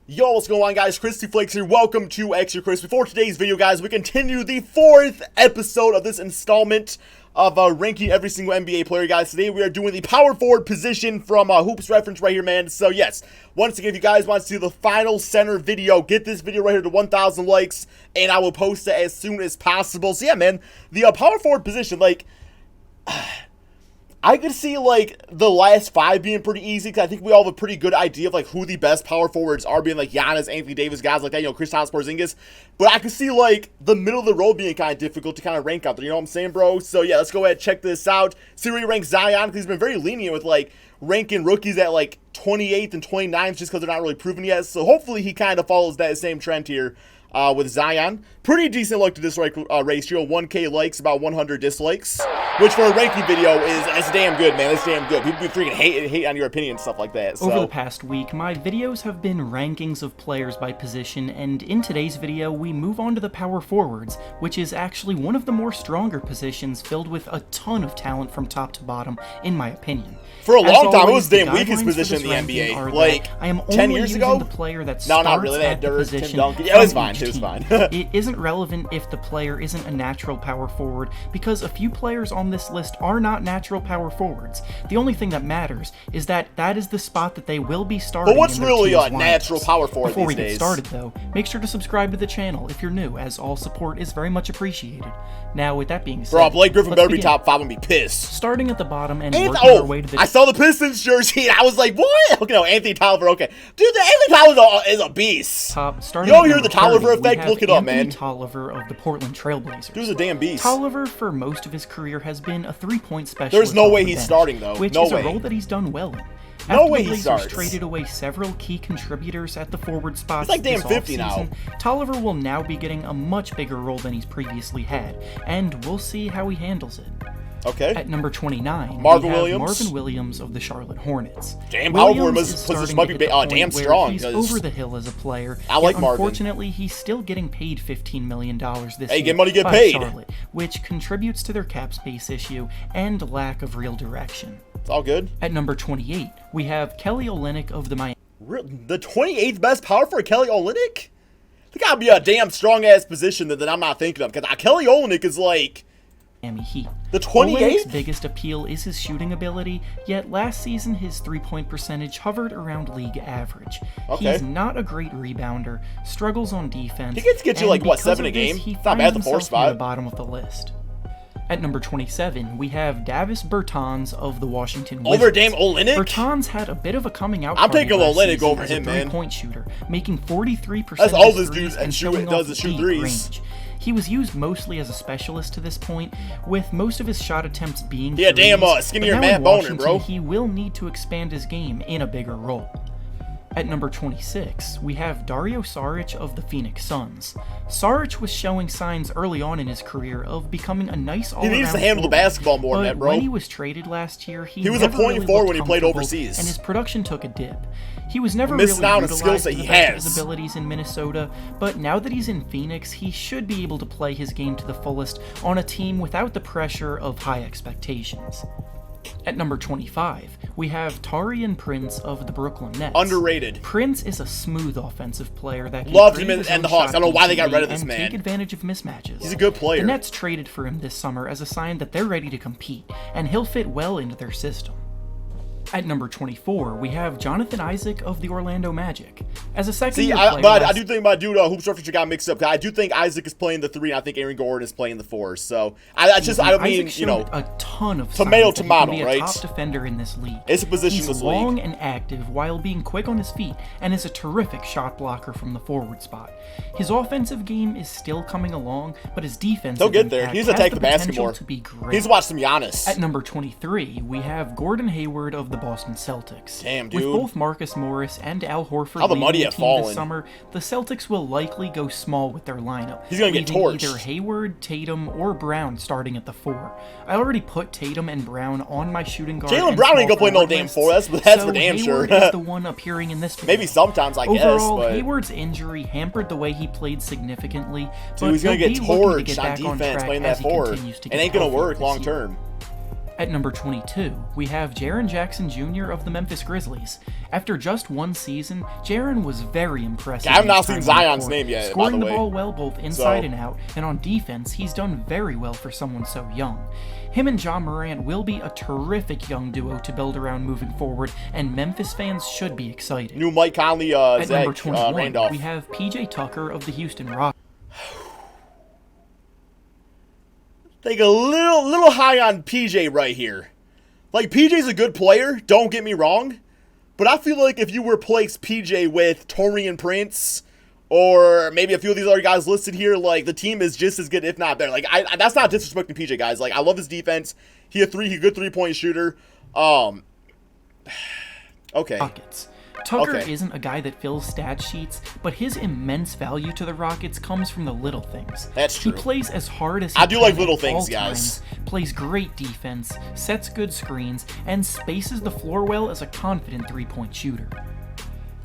Yo, what's going on, guys? Crispy Flakes here. Welcome to Extra Crispy. For today's video, guys, we continue the 4th episode of this installment of ranking every single NBA player, guys. Today we are doing the power forward position from Hoops Reference right here, man. So yes, once again, if you guys want to see the final center video, get this video right here to 1,000 likes, and I will post it as soon as possible. So yeah, man, the power forward position, like, I could see, like, the last 5 being pretty easy, because I think we all have a pretty good idea of, like, who the best power forwards are, being, like, Giannis, Anthony Davis, guys like that, you know, Kristaps Porzingis. But I could see, like, the middle of the road being kind of difficult to kind of rank out there, you know what I'm saying, bro? So, yeah, let's go ahead and check this out. See where he ranks Zion, because he's been very lenient with, like, ranking rookies at, like, 28th and 29th, just because they're not really proven yet. So, hopefully, he kind of follows that same trend here. With Zion, pretty decent like to dislike ratio, 1K likes, about 100 dislikes, which for a ranking video is damn good, man. It's damn good. People be freaking hate on your opinion and stuff like that. So. Over the past week, my videos have been rankings of players by position, and in today's video, we move on to the power forwards, which is actually one of the more stronger positions filled with a ton of talent from top to bottom, in my opinion. For a long time, it was the damn weakest position in the NBA. Like, I am 10 years ago? The player that no, not really. They had Dirk, Tim Duncan. Yeah, it was fine. It was fine. It isn't relevant if the player isn't a natural power forward, because a few players on this list are not natural power forwards. The only thing that matters is that that is the spot that they will be starting. But what's really a natural power forward Before these we days? get started, though, make sure to subscribe to the channel if you're new, as all support is very much appreciated. Now, with that being said, bro, Blake Griffin better be begin. top 5 and be pissed. Starting at the bottom and working our way to the... I saw the Pistons jersey, and I was like, what? Okay, no, Anthony Tolliver, okay. Dude, the Anthony Tolliver is a beast. Starting you don't hear the Tolliver effect? Look it up, man. Tolliver of the Portland Trailblazers. Dude's a damn beast. Tolliver, for most of his career, has been a three-point specialist. There's no way he's bench, starting, though. Which no is way. a role that he's done well in. No way the he Blazers starts. Traded away several key contributors at the forward spots. He's like damn this 50 now. Tolliver will now be getting a much bigger role than he's previously had, and we'll see how he handles it. Okay. At number 29, Marvin we have Williams. Marvin Williams of the Charlotte Hornets. Damn, Williams position might be damn strong. He's over the hill as a player. I like Marvin. Unfortunately, he's still getting paid $15 million this year. Hey, get money, get by paid. Charlotte, which contributes to their cap space issue and lack of real direction. It's all good. At number 28, we have Kelly Olynyk of the Miami. The 28th best power for Kelly Olynyk? That gotta be a damn strong ass position that I'm not thinking of, because Kelly Olynyk is like Heat. The 28th? Olynyk's biggest appeal is his shooting ability, yet last season his three-point percentage hovered around league average. Okay. He's not a great rebounder, struggles on defense. He gets to get you like, what, 7 a game? He It's not bad at the 4 near spot. the bottom of the list. At number 27, we have Davis Bertans of the Washington Wizards. Over damn Olynyk? Bertans had a bit of a coming out I'm party taking last Olynyk season over as him, a man. three-point shooter, making 43% That's all of his this dude threes and showing does off is shoot deep threes. range. He was used mostly as a specialist to this point, with most of his shot attempts being Yeah, threes, damn, skinnier but now Matt in Boner, Washington, bro. He will need to expand his game in a bigger role. At number 26, we have Dario Saric of the Phoenix Suns. Saric was showing signs early on in his career of becoming a nice all-around He needs to handle the forward, basketball more than but that, bro. when he was traded last year, he was a never point really forward looked when he played comfortable, overseas. and his production took a dip. He was never Missing really out on the skills utilized that to he the best of has. his abilities in Minnesota, but now that he's in Phoenix, he should be able to play his game to the fullest on a team without the pressure of high expectations. At number 25, we have Taurean Prince of the Brooklyn Nets. Underrated. Prince is a smooth offensive player that can Loved him create his and own the Hawks. I shot don't know why they got decently rid of this and man. take advantage of mismatches. He's a good player. The Nets traded for him this summer as a sign that they're ready to compete, and he'll fit well into their system. At number 24, we have Jonathan Isaac of the Orlando Magic. As a second-year player, but I do think my dude Hoops Reference got mixed up. I do think Isaac is playing the 3, and I think Aaron Gordon is playing the 4. So I don't mean, Isaac you know, a ton of tomato, signs that he can be right? a top defender in this league. It's a positionless He's long league. and active while being quick on his feet, and is a terrific shot blocker from the forward spot. His offensive game is still coming along, but his defensive He'll get there. impact He's has attacked the the basket potential more. to be great. He's watched some Giannis. At number 23, we have Gordon Hayward of the Boston Celtics. Damn, With dude. both Marcus Morris and Al Horford How the leading money the have team fallen. this summer, the Celtics will likely go small with their lineup. He's gonna get leaving torched. either Hayward, Tatum, or Brown starting at the 4. I already put Tatum and Brown on my shooting guard. Jalen and Brown ain't small gonna play no forward damn lists, 4. That's so for damn Hayward sure. is the one appearing in this video. Maybe sometimes, I guess. Overall, But Hayward's injury hampered the way he played significantly, dude, but he's gonna he'll get be looking to torched get on back on defense track playing as that he 4. continues to It get ain't gonna healthier work this long year. term. At number 22, we have Jaren Jackson Jr. of the Memphis Grizzlies. After just one season, Jaren was very impressive. I have not seen Zion's name yet, scoring by the way. Ball well both inside and out, and on defense, he's done very well for someone so young. Him and Ja Morant will be a terrific young duo to build around moving forward, and Memphis fans should be excited. New Mike Conley, At Zach number 21, Randolph. we have PJ Tucker of the Houston Rockets. Take a little high on PJ right here. Like, PJ's a good player, don't get me wrong, but I feel like if you replace PJ with Taurean Prince or maybe a few of these other guys listed here, like, the team is just as good, if not better. Like, that's not disrespecting PJ, guys. Like, I love his defense. He's a good three-point shooter. Okay. Rockets. Tucker Okay. isn't a guy that fills stat sheets, but his immense value to the Rockets comes from the little things. That's true. He plays as hard as he I do can like at little all things, guys. times, plays great defense, sets good screens, and spaces the floor well as a confident three-point shooter.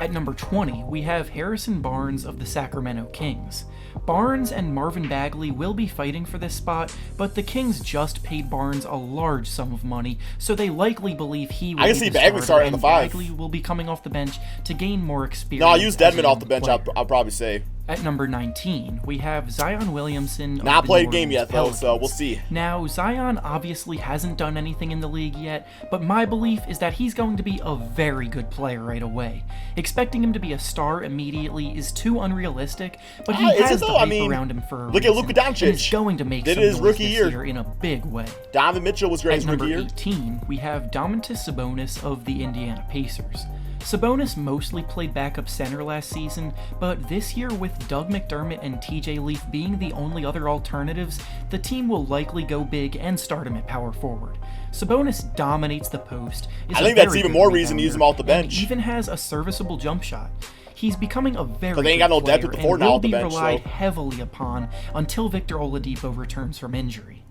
At number 20, we have Harrison Barnes of the Sacramento Kings. Barnes and Marvin Bagley will be fighting for this spot, but the Kings just paid Barnes a large sum of money, so they likely believe he will I can be see the Bagley starter, starting in and the 5. Bagley will be coming off the bench to gain more experience. No, I'll use as a Deadman off young the bench, player. I'll probably say. At number 19, we have Zion Williamson. Not of the played New a game Orleans yet, though, Pelicans. so we'll see. Now, Zion obviously hasn't done anything in the league yet, but my belief is that he's going to be a very good player right away. Expecting him to be a star immediately is too unrealistic, but he Is it has the though? I hype mean, around him for a look at reason, Luka Doncic. and is going to make Did some his noise rookie this year. year in a big way. Donovan Mitchell was great At his number rookie year. 18, we have Domantas Sabonis of the Indiana Pacers. Sabonis mostly played backup center last season, but this year with Doug McDermott and TJ Leaf being the only other alternatives, the team will likely go big and start him at power forward. Sabonis dominates the post. I think that's even more reason to use him off the bench. And even has a serviceable jump shot. He's becoming a very But they ain't good got no depth player at the four and now will off the be bench, relied so. heavily upon until Victor Oladipo returns from injury.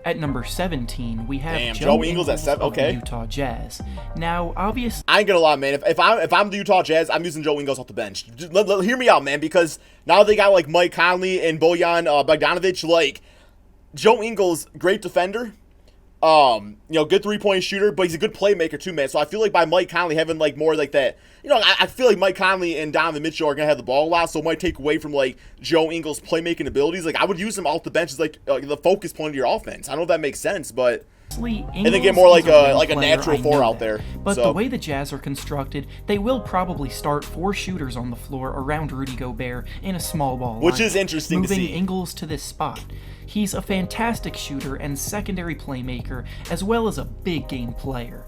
At number 17, we have Joe Ingles at 7. of the Okay. Utah Jazz. Now, obviously, I ain't gonna lie, man. If I'm the Utah Jazz, I'm using Joe Ingles off the bench. Just hear me out, man, because now they got like Mike Conley and Bojan Bogdanovic. Like, Joe Ingles, great defender. Good three-point shooter, but he's a good playmaker too, man. So I feel like by Mike Conley having like more like that, I feel like Mike Conley and Donovan Mitchell are gonna have the ball a lot, so it might take away from like Joe Ingles' playmaking abilities. Like, I would use him off the bench as like the focus point of your offense. I don't know if that makes sense, but and then get more like a natural four out there. But So- the way the Jazz are constructed, they will probably start 4 shooters on the floor around Rudy Gobert in a small ball Which lineup, is interesting to moving see. Ingles to this spot. He's a fantastic shooter and secondary playmaker, as well as a big game player.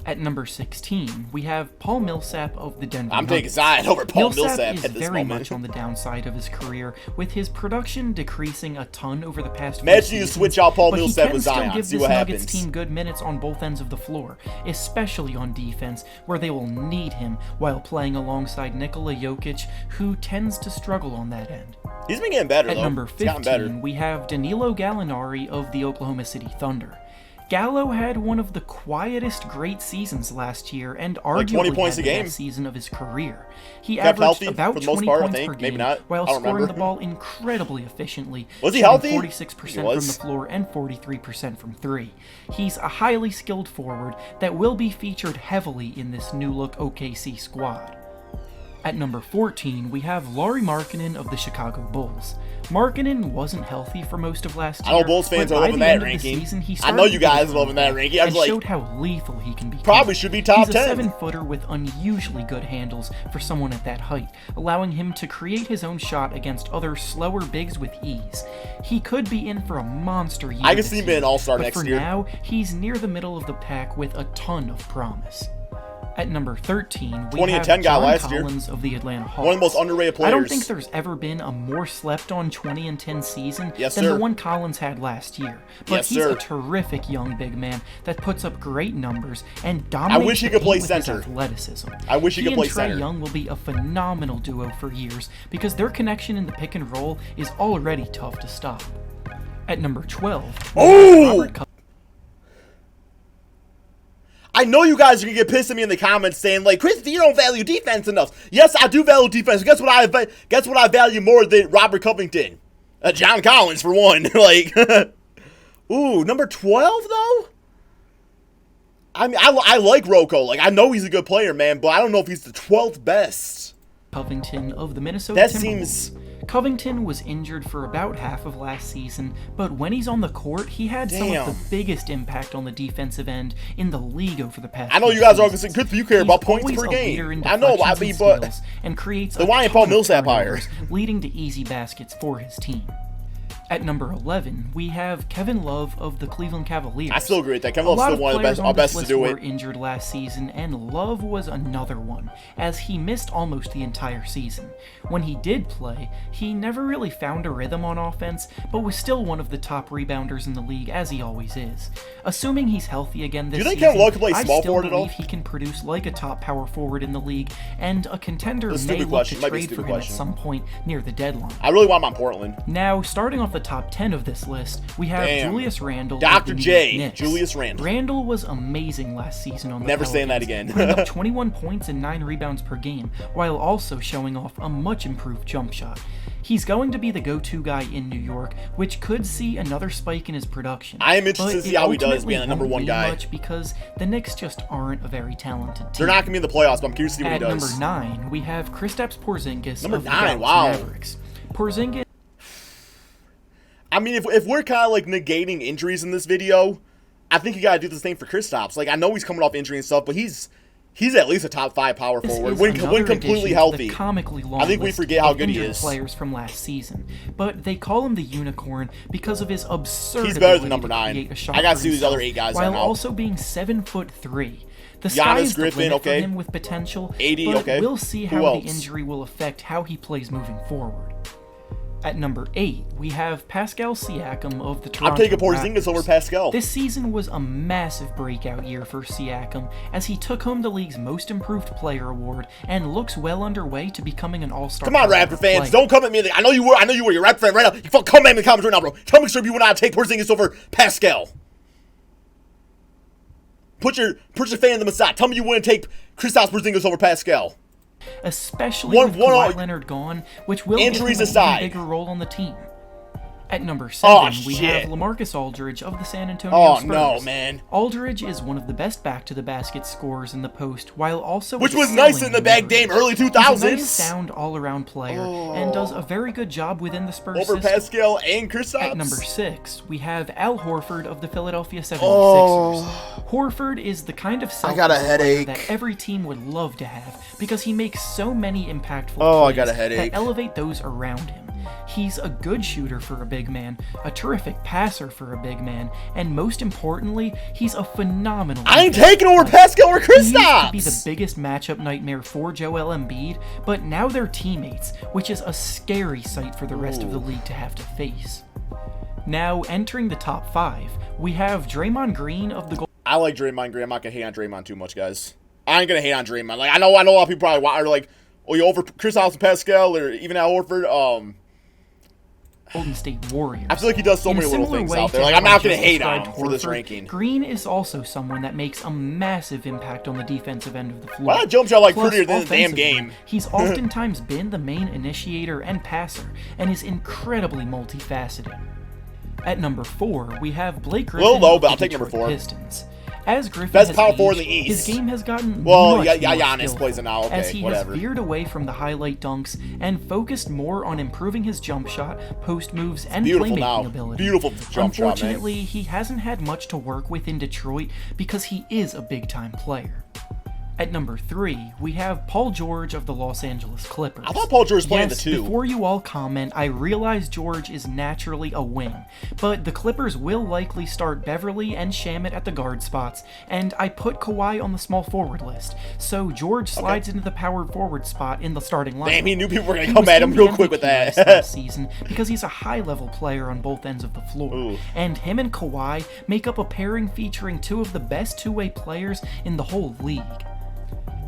At number 16, we have Paul Millsap of the Denver I'm taking Nuggets. Zion over Paul Millsap is at this very moment. much on the downside of his career, with his production decreasing a ton over the past few Imagine you seasons, switch out Paul but he Millsap can with still Zion, give see this what Nuggets happens. team good minutes on both ends of the floor, especially on defense, where they will need him while playing alongside Nikola Jokic, who tends to struggle on that end. He's been getting better, At though. number He's gotten better. 15, we have Danilo Gallinari of the Oklahoma City Thunder. Gallo had one of the quietest great seasons last year and Like 20 arguably points had a the game. best season of his career. He Kept averaged healthy about for the most 20 part, I points think. per Maybe game not. while I don't scoring remember. the ball incredibly efficiently. Was he shooting healthy? 46% He from was. the floor and 43% from 3. He's a highly skilled forward that will be featured heavily in this new-look OKC squad. At number 14, we have Lauri Markkanen of the Chicago Bulls. Markkanen wasn't healthy for most of last year. I know Bulls fans but are by loving the that end of the ranking. season, he I started know you to get guys it loving that back ranking. I was and like, showed how lethal he can be. probably should be top He's 10. a 7-footer with unusually good handles for someone at that height, allowing him to create his own shot against other slower bigs with ease. He could be in for a monster year. I can this see him year, being an all-star but next for year. now, he's near the middle of the pack with a ton of promise. At number 13, we 20 and have 10 guy John last year. Collins of the Atlanta Hawks. One of the most underrated players. I don't think there's ever been a more slept-on 20 and 10 season Yes, than sir. the one Collins had last year. But Yes, he's sir. a terrific young big man that puts up great numbers and dominates wish he the could play paint with his center. athleticism. I wish he could play and Trae center. Young will be a phenomenal duo for years because their connection in the pick and roll is already tough to stop. At number 12, we have Oh! Robert Covington. I know you guys are gonna get pissed at me in the comments saying like, Chris, you don't value defense enough. Yes, I do value defense. Guess what I value more than Robert Covington? John Collins for one. Like, ooh, number 12 though. I mean, I like Rocco. Like, I know he's a good player, man, but I don't know if he's the 12th best. Covington of the Minnesota That Timberwolves. seems... Covington was injured for about half of last season, but when he's on the court, he had some of the biggest impact on the defensive end in the league over the past. I know you guys are going to say, good for you care about points per game. I know, I mean, but and creates the Why ain't Paul Millsap higher, leading to easy baskets for his team. At number 11, we have Kevin Love of the Cleveland Cavaliers. I still agree with that. Kevin Love's still one of our best to do it. Were injured last season, and Love was another one, as he missed almost the entire season. When he did play, he never really found a rhythm on offense, but was still one of the top rebounders in the league, as he always is. Assuming he's healthy again this season, Kevin Love can play small forward at all? I still believe he can produce like a top power forward in the league, and a contender may look to trade for him at some point near the deadline. I really want him on Portland. Now, starting off the top 10 of this list, we have Julius Randle. Dr. J. Julius Randle. Randle was amazing last season on the Never Pelicans, saying that again. putting up 21 points and 9 rebounds per game, while also showing off a much improved jump shot. He's going to be the go-to guy in New York, which could see another spike in his production. I am interested to see how he does being the number one guy. Much because the Knicks just aren't a very talented team. They're not going to be in the playoffs, but I'm curious to see what he does. At number 9, we have Kristaps Porzingis number of the 9, Dallas wow. Mavericks. Porzingis. I mean, if we're kind of like negating injuries in this video, I think you got to do the same for Kristaps. Like, I know he's coming off injury and stuff, but he's at least a top 5 power forward when completely healthy. Comically long I think we forget how good he is. Players from last season, but they call him the unicorn because of his absurd. He's better than number 9. I got to see these other 8 guys while now. also being 7'3". The sky is the Griffin, limit for him with potential, 80, but okay. we'll see how the injury will affect how he plays moving forward. At number 8, we have Pascal Siakam of the Toronto I'm taking Porzingis over Pascal. This season was a massive breakout year for Siakam, as he took home the league's Most Improved Player award and looks well underway to becoming an all-star. Come on, Raptor fans, don't come at me. I know you were your Raptor fan right now. You fucking come at me in the comments right now, bro. Tell me sure you would not take Porzingis over Pascal. Put your fan in the Messiah. Tell me you wouldn't take Kristaps Porzingis over Pascal. Especially with Kawhi Leonard gone, which will give him an even bigger role on the team. At number 7, we have LaMarcus Aldridge of the San Antonio Spurs. Oh, no, man. Aldridge is one of the best back-to-the-basket scorers in the post, while also which was nice in the bag game early 2000s. He's a nice, sound, all-around player, and does a very good job within the Spurs over system. Pascal and Kristaps. At number 6, we have Al Horford of the Philadelphia 76ers. Horford is the kind of player that every team would love to have, because he makes so many impactful plays that elevate those around him. He's a good shooter for a big man, a terrific passer for a big man, and most importantly, he's a phenomenal. I ain't taking over Pascal or Kristaps. He used to be the biggest matchup nightmare for Joel Embiid, but now they're teammates, which is a scary sight for the rest of the league to have to face. Now, entering the top 5, we have Draymond Green of the I like Draymond Green. I'm not gonna hate on Draymond too much, guys. I ain't gonna hate on Draymond. Like I know a lot of people probably are like, oh, you over Kristaps and Pascal or even Al Horford. Golden State Warriors. I feel like he does so many little things out there. Like I'm not gonna hate on him for this ranking. Green is also someone that makes a massive impact on the defensive end of the floor. Well, that jump shot prettier than the damn game. He's oftentimes been the main initiator and passer, and is incredibly multifaceted. At number 4, we have Blake Griffin. A little low, but I'll take number 4. Pistons. As Griffin best has power aged, forward in the East. His game has gotten Giannis plays it now. Okay, as he has veered away from the highlight dunks and focused more on improving his jump shot, post moves, and playmaking ability. Beautiful jump shot, man. Unfortunately, he hasn't had much to work with in Detroit because he is a big-time player. At number 3, we have Paul George of the Los Angeles Clippers. I thought Paul George was playing the 2. Before you all comment, I realize George is naturally a wing, but the Clippers will likely start Beverly and Shamet at the guard spots, and I put Kawhi on the small forward list, so George slides into the power forward spot in the starting lineup. Damn, he knew people were going to come at him real quick with that. Last season because he's a high-level player on both ends of the floor, and him and Kawhi make up a pairing featuring 2 of the best two-way players in the whole league.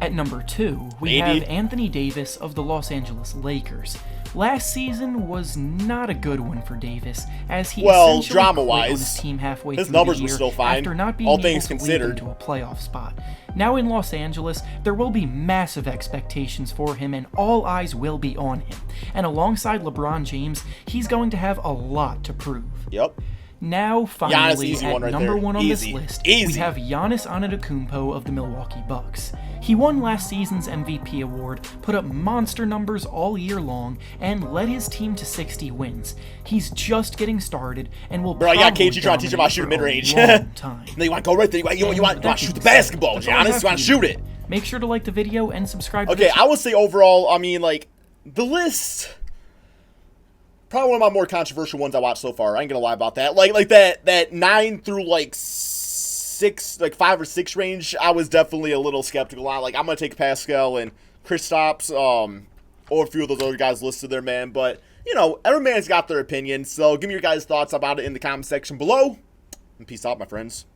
At number 2, we have Anthony Davis of the Los Angeles Lakers. Last season was not a good one for Davis, as he essentially drama-wise, quit on his team halfway through numbers the year were still fine, after not being all able things to considered. lead them to a playoff spot. Now in Los Angeles, there will be massive expectations for him, and all eyes will be on him. And alongside LeBron James, he's going to have a lot to prove. Yep. Now, finally, easy at one right number there. one on Easy. this list, Easy. we have Giannis Antetokounmpo of the Milwaukee Bucks. He won last season's MVP award, put up monster numbers all year long, and led his team to 60 wins. He's just getting started and will Bro, I got probably KG trying to teach him how to shoot dominate mid-range. for a long time. No, you want to go right there. You want to shoot the basketball, That's all I Giannis. have You want for to shoot it. Make sure to like the video and subscribe to Okay, the I would say overall, I mean, like, the list, probably one of my more controversial ones I watched so far. I ain't gonna lie about that. Like that 9 through like 6, like 5 or 6 range, I was definitely a little skeptical on. Like, I'm gonna take Pascal and Kristaps, or a few of those other guys listed there, man. But you know, every man's got their opinion. So give me your guys' thoughts about it in the comment section below. And peace out, my friends.